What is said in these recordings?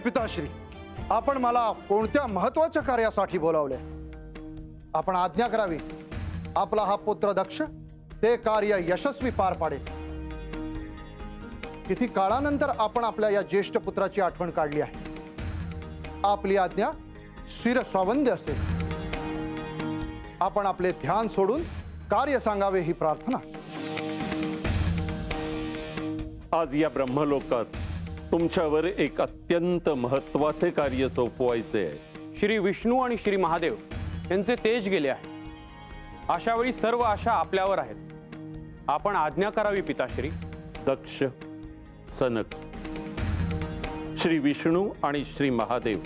पिताश्री, आपण मला कोणत्या महत्त्वाच्या कार्यासाठी बोलावले? आपण आज्ञा करावी, आपला हा पुत्र दक्ष ते कार्य यशस्वी पार पाडेल। किती काळानंतर आपण आपल्या या ज्येष्ठ पुत्राची आठवण काढली आहे। आपली आज्ञा शिरसावंद्य असेल। आपण आपले ध्यान सोडून कार्य सांगावे ही प्रार्थना। आज या ब्रह्मलोकात तुमच्यावर एक अत्यंत महत्त्वाचे कार्य सोपवायचे आहे। श्री विष्णू आणि श्री महादेव यांचे तेज गेले आहे। अशावेळी सर्व आशा आपल्यावर आहेत। आपण आज्ञा करावी पिताश्री। दक्ष, सनक, श्री विष्णू आणि श्री महादेव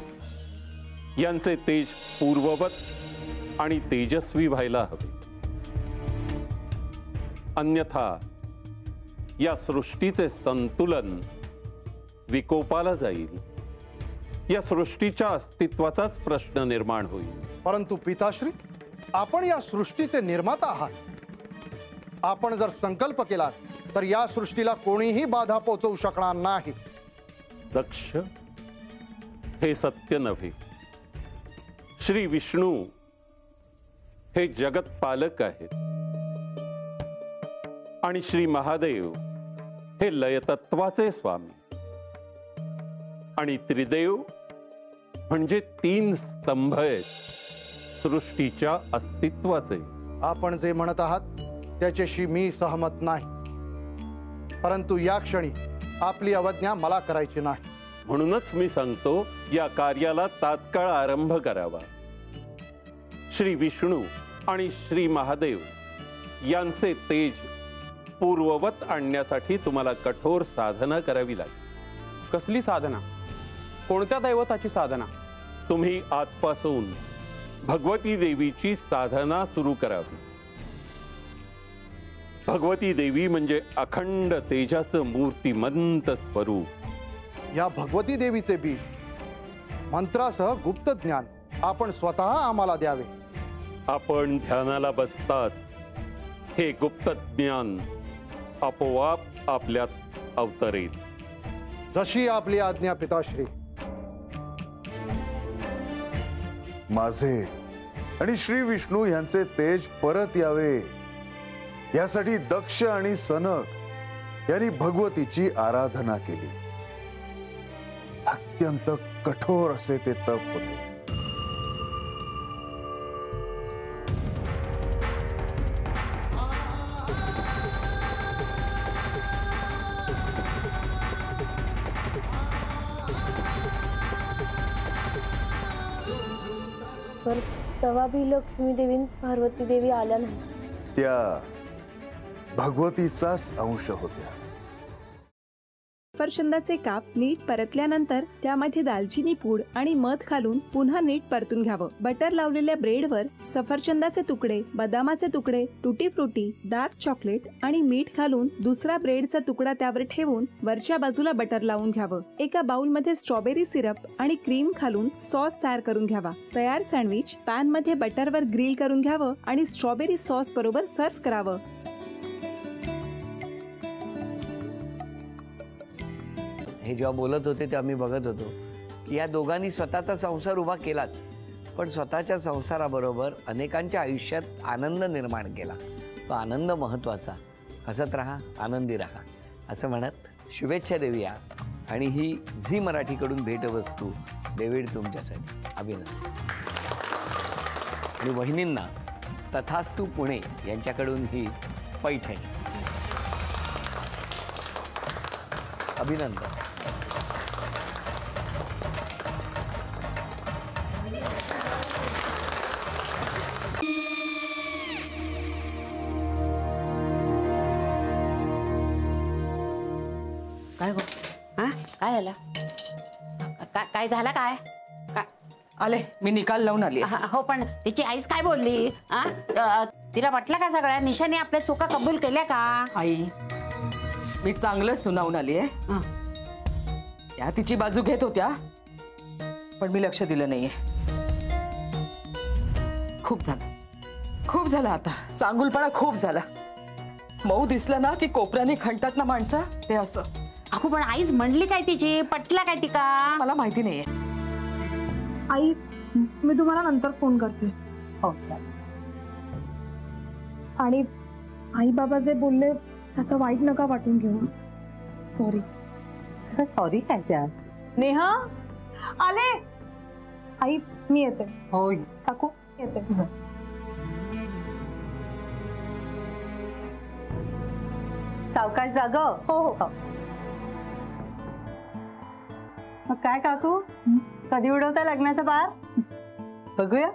यांचे तेज पूर्ववत आणि तेजस्वी व्हायला हवे, अन्यथा या सृष्टीचे संतुलन विकोपाला जाईल। या सृष्टीच्या अस्तित्वाचाच प्रश्न निर्माण होईल। परंतु पिताश्री, आपण या सृष्टीचे निर्माता आहात। आपण जर संकल्प केला तर या सृष्टीला कोणीही बाधा पोहोचवू शकणार नाही। दक्ष, हे सत्य नव्हे। श्री विष्णू हे जगत पालक आहेत आणि श्री महादेव हे लयतत्वाचे स्वामी आणि त्रिदेव म्हणजे तीन स्तंभ आहेत सृष्टीच्या अस्तित्वाचे। आपण जे म्हणत आहात त्याच्याशी मी सहमत नाही, परंतु या क्षणी आपली अवज्ञा मला करायची नाही। म्हणूनच मी सांगतो, या कार्याला तात्काळ आरंभ करावा। श्री विष्णू आणि श्री महादेव यांचे तेज पूर्ववत आणण्यासाठी तुम्हाला कठोर साधना करावी लागेल। कसली साधना? कोणत्या दैवताची साधना? तुम्ही आजपासून भगवती देवीची साधना सुरू करावी। भगवती देवी म्हणजे अखंड तेजाचं मूर्तिमंत स्वरूप। या भगवती देवीचे बी मंत्रासह गुप्त ज्ञान आपण स्वतः आम्हाला द्यावे। आपण ध्यानाला बसताच हे गुप्त ज्ञान आपोआप आपल्यात अवतरेल। जशी आपली आज्ञा पिताश्री। माझे आणि श्री विष्णू यांचे तेज परत यावे यासाठी दक्ष आणि सनक यांनी भगवतीची आराधना केली। अत्यंत कठोर असे ते तप होते। पर तवा भी लक्ष्मी देवी पार्वती देवी आल्या नाही। त्या भगवतीचाच अंश होत्या। सफरचंदाचे काप नीट परतल्यानंतर त्यामध्ये दालचिनी पूड आणि मध घालून पुन्हा नीट परतून घ्यावं। बटर लावलेल्या ब्रेडवर सफरचंदाचे तुकडे, बदामाचे तुकडे, टुटी फ्रुटी, डार्क चॉकलेट आणि मीठ घालून दुसरा ब्रेडचा तुकडा त्यावर ठेवून वरच्या बाजूला बटर लावून घ्यावं। एका बाउलमध्ये स्ट्रॉबेरी सिरप आणि क्रीम घालून सॉस तयार करून घ्यावा। तयार सँडविच पॅन मध्ये बटरवर ग्रिल करून घ्यावं आणि स्ट्रॉबेरी सॉस बरोबर सर्व्ह करावं। हे जेव्हा बोलत होते तेव्हा मी बघत होतो की या दोघांनी स्वतःचा संसार उभा केलाच, पण स्वतःच्या संसाराबरोबर अनेकांच्या आयुष्यात आनंद निर्माण केला। तो आनंद महत्त्वाचा। हसत राहा, आनंदी राहा असं म्हणत शुभेच्छा देऊया। आणि ही झी मराठीकडून भेटवस्तू डेव्हिड तुमच्यासाठी। अभिनंदन। आणि वहिनींना तथास्तु पुणे यांच्याकडून ही पैठणी। अभिनंदन। काय गो? हा, काय झालं? काय झालं? काय आले, मी निकाल लावून आली। हो, पण तिची आईच काय बोलली? तिला वाटलं का सगळ्या निशाने आपल्या चुका कबूल केल्या का? आई, मी चांगलं सुनावून आली आहे। त्या तिची बाजू घेत होत्या, पण मी लक्ष दिलं नाहीये। खूप झालं आता। चांगुलपणा खूप झाला। मऊ दिसलं ना की कोपऱ्याने खणतात ना माणसं, ते असं अगो पण आईच म्हणली काय तिची, पटला काय ती का? मला माहिती नाहीये. आई मी तुम्हाला नंतर फोन करते. हो. आणि आई बाबा जे बोलले त्याचं वाईट नका वाटून घेऊ. सॉरी. सॉरी काय त्या? नेहा आले. आई मी येते. हो काकू येते. सावकाश जाग. हो हो. मग काय काकू, कधी उडवता लग्नाचा बार? बघूया.